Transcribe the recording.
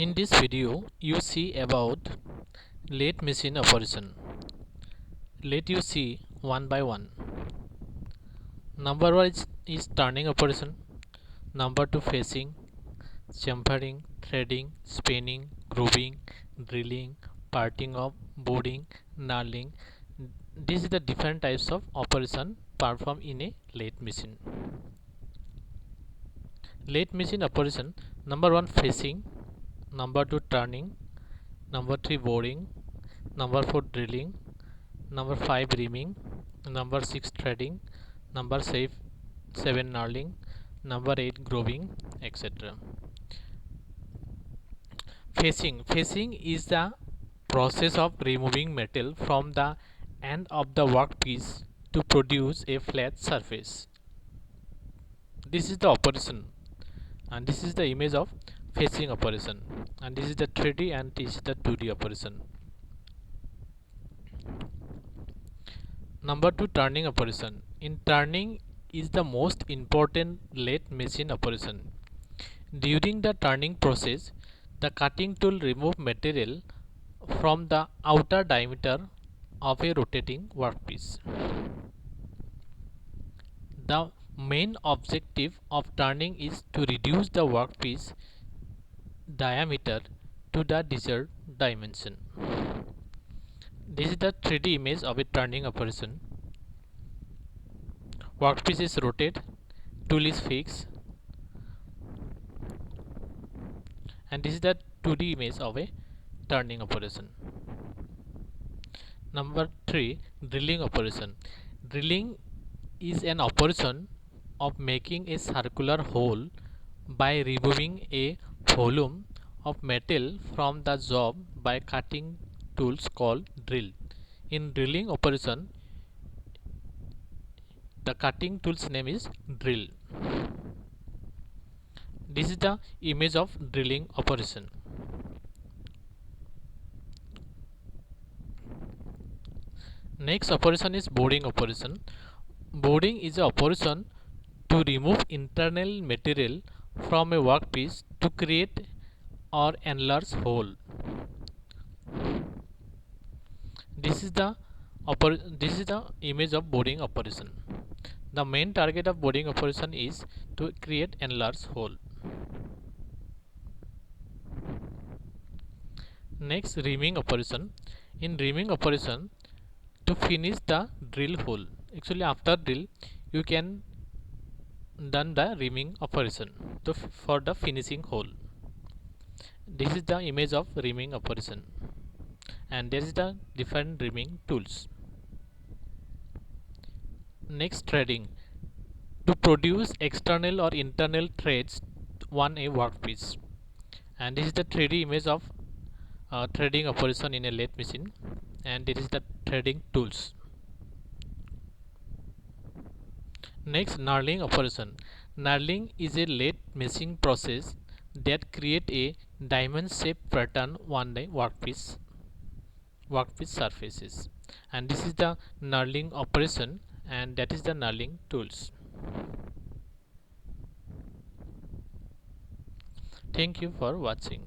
In this video, you see about lathe machine operation. Let you see one by one. Number one is turning operation. Number two facing, chamfering, threading, spinning, grooving, drilling, parting of, boarding, knurling. These are the different types of operation performed in a lathe machine. Lathe machine operation. Number one facing, number two turning, number three boring, number four drilling, number five reaming, number six threading, number seven knurling, number eight grooving, etc. Facing is the process of removing metal from the end of the workpiece to produce a flat surface. This is the operation, and this is the image of facing operation, and this is the 3D and this is the 2D operation. Number two, turning operation. In turning is the most important lathe machine operation. During the turning process, the cutting tool removes material from the outer diameter of a rotating workpiece. The main objective of turning is to reduce the workpiece diameter to the desired dimension. This is the 3D image of a turning operation. Workpiece is rotated, tool is fixed, and this is the 2D image of a turning operation. Number 3, drilling operation. Drilling is an operation of making a circular hole by removing a volume of metal from the job by cutting tools called drill. In drilling operation, the cutting tool's name is drill. This is the image of drilling operation. Next operation is boarding operation. Boarding is an operation to remove internal material from a workpiece to create or enlarge hole. This is the image of boarding operation. The main target of boarding operation is to create enlarged hole. Next, reaming operation. In reaming operation, to finish the drill hole. Actually, after drill, you can done the reaming operation for the finishing hole. This is the image of reaming operation, and there is the different reaming tools. Next, threading. To produce external or internal threads on a workpiece, and this is the 3D image of threading operation in a lathe machine, and this is the threading tools. Next, knurling operation. Knurling is a lathe machine process that create a diamond shaped pattern on the workpiece surfaces, and this is the knurling operation, and that is the knurling tools. Thank you for watching.